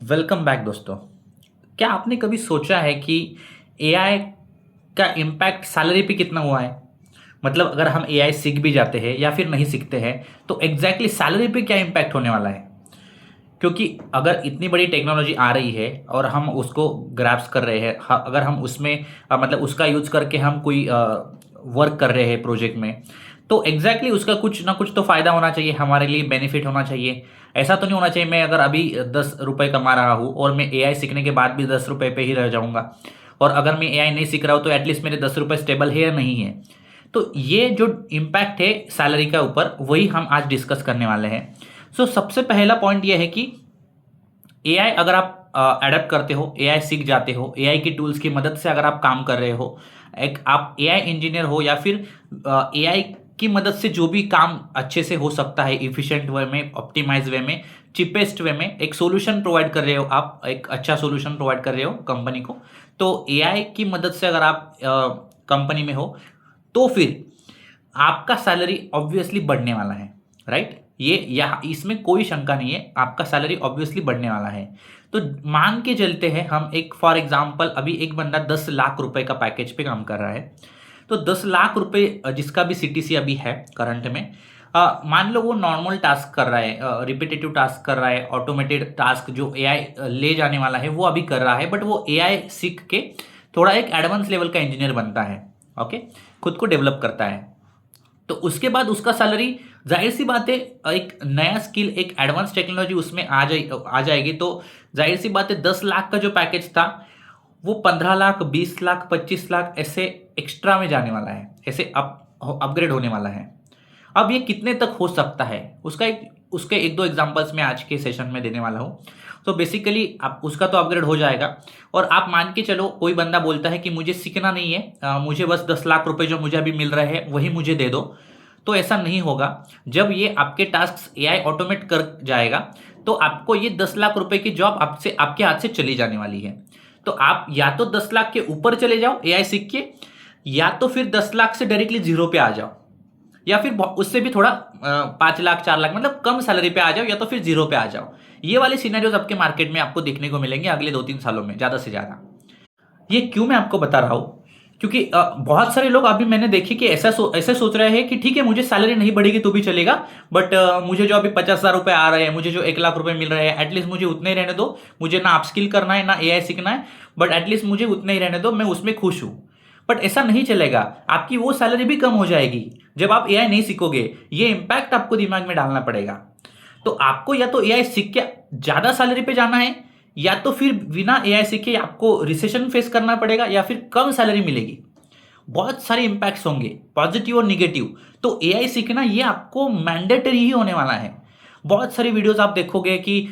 Welcome back दोस्तों। क्या आपने कभी सोचा है कि एआई का इम्पैक्ट सैलरी पे कितना हुआ है? मतलब अगर हम एआई सीख भी जाते हैं या फिर नहीं सीखते हैं तो एग्जैक्टली सैलरी पे क्या इम्पैक्ट होने वाला है? क्योंकि अगर इतनी बड़ी टेक्नोलॉजी आ रही है और हम उसको ग्रैब्स कर रहे हैं, अगर हम उसमें मतलब उसका यूज करके हम कोई वर्क कर रहे हैं प्रोजेक्ट में, तो एग्जैक्टली उसका कुछ ना कुछ तो फायदा होना चाहिए, हमारे लिए बेनिफिट होना चाहिए। ऐसा तो नहीं होना चाहिए मैं अगर अभी 10 रुपये कमा रहा हूँ और मैं एआई सीखने के बाद भी 10 रुपये पे ही रह जाऊंगा, और अगर मैं एआई नहीं सीख रहा हूँ तो एटलीस्ट मेरे 10 रुपये स्टेबल है या नहीं है। तो ये जो इम्पैक्ट है सैलरी का ऊपर, वही हम आज डिस्कस करने वाले हैं। सबसे पहला पॉइंट ये है कि एआई अगर आप अडेप्ट करते हो, एआई सीख जाते हो, एआई की टूल्स की मदद से अगर आप काम कर रहे हो, एक आप एआई इंजीनियर हो या फिर एआई की मदद से जो भी काम अच्छे से हो सकता है, इफिशिएंट वे में, ऑप्टिमाइज वे में, चिपेस्ट वे में एक सॉल्यूशन प्रोवाइड कर रहे हो, आप एक अच्छा सॉल्यूशन प्रोवाइड कर रहे हो कंपनी को, तो एआई की मदद से अगर आप कंपनी में हो तो फिर आपका सैलरी ऑब्वियसली बढ़ने वाला है। राइट, ये यहाँ इसमें कोई शंका नहीं है, आपका सैलरी ऑब्वियसली बढ़ने वाला है। तो मान के चलते हैं हम, एक फॉर एग्जांपल अभी एक बंदा 10 लाख रुपए का पैकेज पे काम कर रहा है। तो 10 लाख रुपए जिसका भी सीटीसी अभी है करंट में, मान लो वो नॉर्मल टास्क कर रहा है, रिपीटेटिव टास्क कर रहा है, ऑटोमेटेड टास्क जो एआई ले जाने वाला है वो अभी कर रहा है, बट वो एआई सीख के थोड़ा एक एडवांस लेवल का इंजीनियर बनता है। ओके, खुद को डेवलप करता है। तो उसके बाद उसका सैलरी, जाहिर सी बात है, एक नया स्किल, एक एडवांस टेक्नोलॉजी उसमें आ जाएगी, तो जाहिर सी बात है 10 लाख का जो पैकेज था वो 15 लाख, 20 लाख, 25 लाख ऐसे एक्स्ट्रा में जाने वाला है, ऐसे अपग्रेड होने वाला है। अब ये कितने तक हो सकता है, उसके एक दो एग्जांपल्स मैं आज के सेशन में देने वाला हूँ। तो बेसिकली आप उसका तो अपग्रेड हो जाएगा, और आप मान के चलो कोई बंदा बोलता है कि मुझे सीखना नहीं है, मुझे बस 10 लाख रुपए जो मुझे अभी मिल रहे हैं वही मुझे दे दो। तो ऐसा नहीं होगा। जब ये आपके टास्क एआई ऑटोमेट कर जाएगा तो आपको ये 10 लाख रुपए की जॉब आपसे, आपके हाथ से चली जाने वाली है। तो आप या तो 10 लाख के ऊपर चले जाओ एआई सीख के, या तो फिर 10 लाख से डायरेक्टली जीरो पे आ जाओ, या फिर उससे भी थोड़ा 5 लाख, 4 लाख, मतलब कम सैलरी पे आ जाओ, या तो फिर जीरो पे आ जाओ। ये वाले सिनेरियोज आपके मार्केट में आपको देखने को मिलेंगे अगले 2-3 सालों में, ज्यादा से ज्यादा। ये क्यों मैं आपको बता रहा हूँ, क्योंकि बहुत सारे लोग अभी मैंने देखे कि ऐसे सोच रहे हैं कि ठीक है मुझे सैलरी नहीं बढ़ेगी तो भी चलेगा, बट मुझे जो अभी 50,000 रुपए आ रहे हैं, मुझे जो 1 लाख रुपए मिल रहे हैं, एटलीस्ट मुझे उतने ही रहने दो। मुझे ना अपस्किल करना है ना एआई सीखना है, बट एटलीस्ट मुझे उतने ही रहने दो, मैं उसमें खुश हूँ। बट ऐसा नहीं चलेगा, आपकी वो सैलरी भी कम हो जाएगी जब आप एआई नहीं सीखोगे। ये इंपैक्ट आपको दिमाग में डालना पड़ेगा। तो आपको या तो एआई सीख के ज्यादा सैलरी पे जाना है, या तो फिर बिना एआई सीखे आपको रिसेशन फेस करना पड़ेगा, या फिर कम सैलरी मिलेगी। बहुत सारे इंपैक्ट्स होंगे, पॉजिटिव और निगेटिव। तो एआई सीखना ये आपको मैंडेटरी ही होने वाला है। बहुत सारी वीडियोस आप देखोगे कि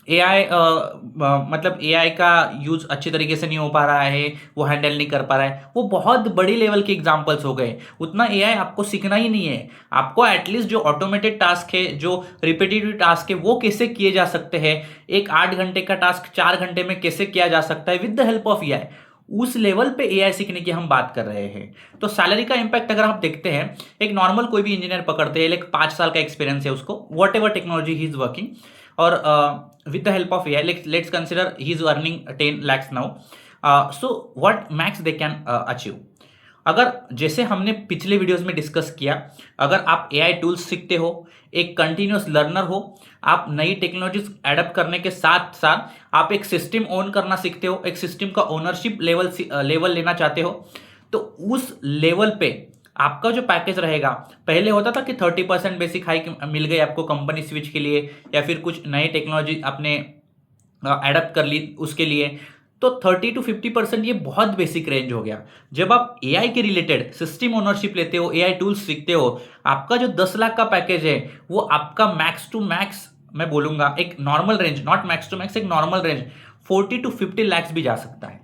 एआई मतलब एआई का यूज अच्छे तरीके से नहीं हो पा रहा है, वो हैंडल नहीं कर पा रहा है, वो बहुत बड़ी लेवल के एग्जांपल्स हो गए। उतना एआई आपको सीखना ही नहीं है। आपको एटलीस्ट जो ऑटोमेटेड टास्क है, जो रिपीटेटिव टास्क है, वो कैसे किए जा सकते हैं, एक 8 घंटे का टास्क 4 घंटे में कैसे किया जा सकता है with the help of AI, उस लेवल पे एआई सीखने की हम बात कर रहे हैं। तो सैलरी का इंपैक्ट अगर आप देखते हैं, एक नॉर्मल कोई भी इंजीनियर पकड़ते हैं, लाइक 5 साल का एक्सपीरियंस है उसको, what ever technology he is working, और with the help of AI, let's consider he is earning 10 lakhs now. So what max they can achieve? अगर जैसे हमने पिछले वीडियोस में डिस्कस किया, अगर आप एआई टूल्स सीखते हो, एक कंटिन्यूस लर्नर हो, आप नई टेक्नोलॉजीज एडप्ट करने के साथ साथ आप एक सिस्टम ओन करना सीखते हो, एक सिस्टम का ओनरशिप लेवल लेना चाहते हो, तो उस लेवल पे आपका जो पैकेज रहेगा, पहले होता था कि 30% बेसिक हाइक मिल गई आपको कंपनी स्विच के लिए, या फिर कुछ नई टेक्नोलॉजी आपने एडप्ट कर ली उसके लिए, तो 30 to 50% ये बहुत बेसिक रेंज हो गया। जब आप एआई के रिलेटेड सिस्टम ओनरशिप लेते हो, एआई टूल्स सीखते हो, आपका जो 10 लाख का पैकेज है वो आपका मैक्स टू मैक्स, मैं बोलूंगा एक normal range, not max to max, एक नॉर्मल रेंज 40 to 50 लाख भी जा सकता है।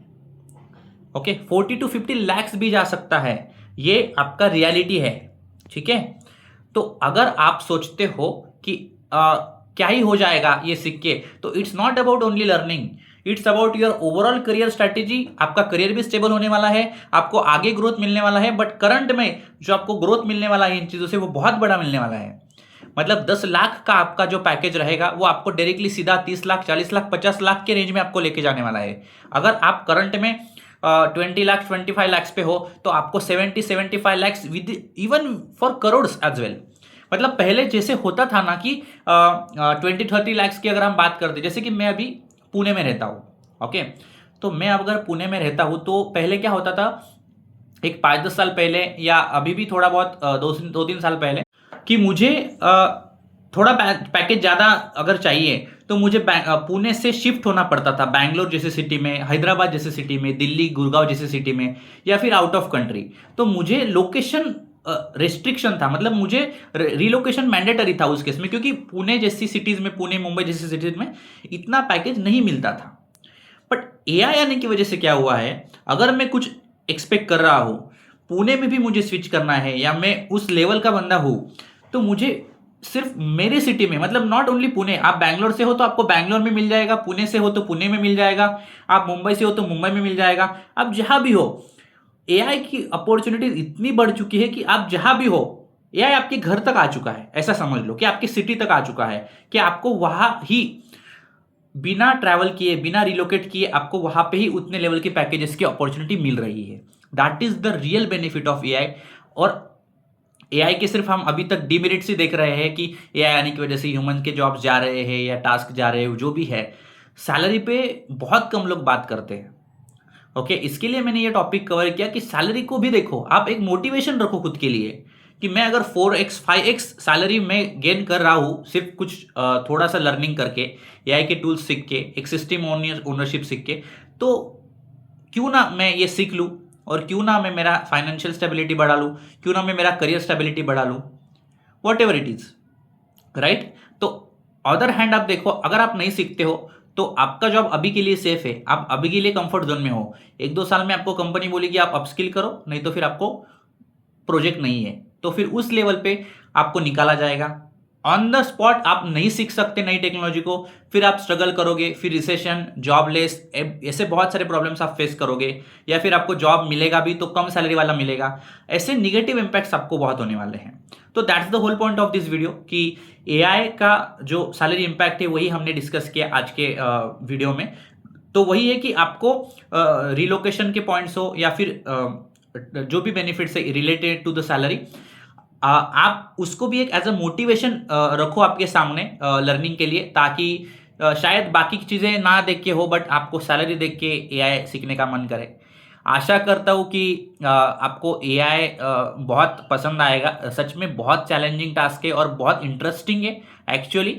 ओके, 40 to 50 लाख भी जा सकता है, ये आपका रियलिटी है। ठीक है, तो अगर आप सोचते हो कि क्या ही हो जाएगा ये सीख के, तो it's not about only learning, it's about your overall career strategy. आपका करियर भी स्टेबल होने वाला है, आपको आगे ग्रोथ मिलने वाला है, बट करंट में जो आपको ग्रोथ मिलने वाला है इन चीजों से, वो बहुत बड़ा मिलने वाला है। मतलब 10 लाख का आपका जो पैकेज रहेगा वो आपको डायरेक्टली सीधा 30 लाख, 40 लाख, 50 लाख के रेंज में आपको लेके जाने वाला है। अगर आप करंट में 20 लाख, 25 लाख पे हो तो आपको 70-75 lakh with even for crores as well. मतलब पहले जैसे होता था ना कि 20-30 लाख की अगर हम बात करते, जैसे कि मैं अभी पुणे में रहता हूँ, ओके, तो मैं अगर पुणे में रहता हूँ तो पहले क्या होता था, एक 5-10 साल पहले या अभी भी थोड़ा बहुत 2-3 साल पहले, कि मुझे थोड़ा पैकेज ज़्यादा अगर चाहिए तो मुझे पुणे से शिफ्ट होना पड़ता था बैंगलोर जैसी सिटी में, हैदराबाद जैसी सिटी में, दिल्ली, गुड़गांव जैसी सिटी में, या फिर आउट ऑफ कंट्री। तो मुझे लोकेशन रिस्ट्रिक्शन था, मतलब मुझे रिलोकेशन मैंडेटरी था उस केस में, क्योंकि पुणे जैसी सिटीज़ में, पुणे मुंबई जैसी सिटीज़ में इतना पैकेज नहीं मिलता था। बट एआई आने की वजह से क्या हुआ है, अगर मैं कुछ एक्सपेक्ट कर रहा हूँ, पुणे में भी मुझे स्विच करना है या मैं उस लेवल का बंदा हूँ, तो मुझे सिर्फ मेरे सिटी में, मतलब नॉट ओनली पुणे, आप बैंगलोर से हो तो आपको बैंगलोर में मिल जाएगा, पुणे से हो तो पुणे में मिल जाएगा, आप मुंबई से हो तो मुंबई में मिल जाएगा, आप जहां भी हो। एआई की अपॉर्चुनिटीज इतनी बढ़ चुकी है कि आप जहां भी हो, एआई आपके घर तक आ चुका है, ऐसा समझ लो कि आपकी सिटी तक आ चुका है, कि आपको वहां ही बिना ट्रैवल किए, बिना रिलोकेट किए, आपको वहां पे ही उतने लेवल के पैकेजेस की अपॉर्चुनिटी मिल रही है। That is the real benefit of AI. और एआई के सिर्फ हम अभी तक डिमेरिट्स ही देख रहे हैं कि एआई आने की वजह से ह्यूमन के जॉब्स जा रहे हैं या टास्क जा रहे हैं, जो भी है। सैलरी पे बहुत कम लोग बात करते हैं, ओके। इसके लिए मैंने ये टॉपिक कवर किया कि सैलरी को भी देखो, आप एक मोटिवेशन रखो खुद के लिए कि मैं अगर 4x 5x सैलरी में गेन कर रहा हूँ सिर्फ कुछ थोड़ा सा लर्निंग करके, एआई के टूल्स सीख के, एक सिस्टम ओनरशिप सीख के, तो क्यों ना मैं ये सीख लूँ, और क्यों ना मैं मेरा फाइनेंशियल स्टेबिलिटी बढ़ा लूँ, क्यों ना मैं मेरा करियर स्टेबिलिटी बढ़ा लूँ, what ever it is, right. तो अदर हैंड आप देखो, अगर आप नहीं सीखते हो तो आपका जॉब अभी के लिए सेफ है, आप अभी के लिए कंफर्ट जोन में हो। 1-2 साल में आपको कंपनी बोलेगी आप अपस्किल करो, नहीं तो फिर आपको प्रोजेक्ट नहीं है, तो फिर उस लेवल पे आपको निकाला जाएगा। ऑन द स्पॉट आप नहीं सीख सकते नई टेक्नोलॉजी को, फिर आप स्ट्रगल करोगे, फिर रिसेशन, जॉबलेस, ऐसे बहुत सारे प्रॉब्लम्स आप फेस करोगे, या फिर आपको जॉब मिलेगा भी तो कम सैलरी वाला मिलेगा। ऐसे निगेटिव इंपैक्ट्स आपको बहुत होने वाले हैं। तो that's the whole point of this video कि एआई का जो सैलरी इंपैक्ट है वही हमने डिस्कस किया आज के वीडियो में। तो वही है कि आपको रिलोकेशन के पॉइंट्स हो या फिर जो भी बेनिफिट्स है रिलेटेड टू द सैलरी, आप उसको भी एक एज अ मोटिवेशन रखो आपके सामने लर्निंग के लिए, ताकि शायद बाकी की चीज़ें ना देख के हो बट आपको सैलरी देख के एआई सीखने का मन करे। आशा करता हूँ कि आपको एआई बहुत पसंद आएगा। सच में बहुत चैलेंजिंग टास्क है और बहुत इंटरेस्टिंग है एक्चुअली।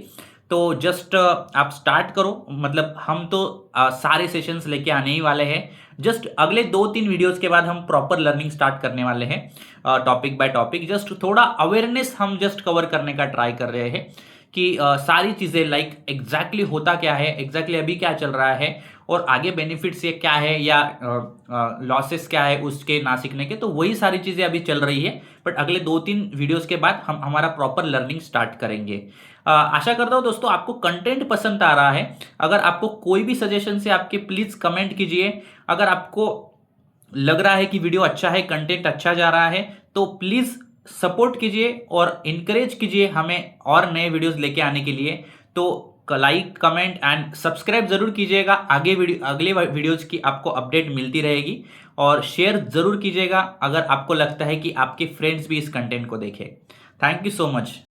तो जस्ट आप स्टार्ट करो, मतलब हम तो सारे सेशंस लेके आने ही वाले हैं। जस्ट अगले 2-3 वीडियोस के बाद हम प्रॉपर लर्निंग स्टार्ट करने वाले हैं, टॉपिक बाय टॉपिक। जस्ट थोड़ा अवेयरनेस हम जस्ट कवर करने का ट्राई कर रहे हैं कि सारी चीज़ें लाइक एग्जैक्टली होता क्या है, एग्जैक्टली अभी क्या चल रहा है, और आगे बेनिफिट्स ये क्या है या लॉसेस क्या है उसके ना सीखने के। तो वही सारी चीज़ें अभी चल रही है, बट अगले 2-3 वीडियोस के बाद हम हमारा प्रॉपर लर्निंग स्टार्ट करेंगे। आशा करता हूँ दोस्तों आपको कंटेंट पसंद आ रहा है। अगर आपको कोई भी सजेशन है आपके, प्लीज़ कमेंट कीजिए। अगर आपको लग रहा है कि वीडियो अच्छा है, कंटेंट अच्छा जा रहा है, तो प्लीज़ सपोर्ट कीजिए और इनकरेज कीजिए हमें और नए वीडियोस लेके आने के लिए। तो लाइक, कमेंट एंड सब्सक्राइब जरूर कीजिएगा, आगे अगले वीडियोस की आपको अपडेट मिलती रहेगी। और शेयर जरूर कीजिएगा अगर आपको लगता है कि आपके फ्रेंड्स भी इस कंटेंट को देखें। Thank you so much.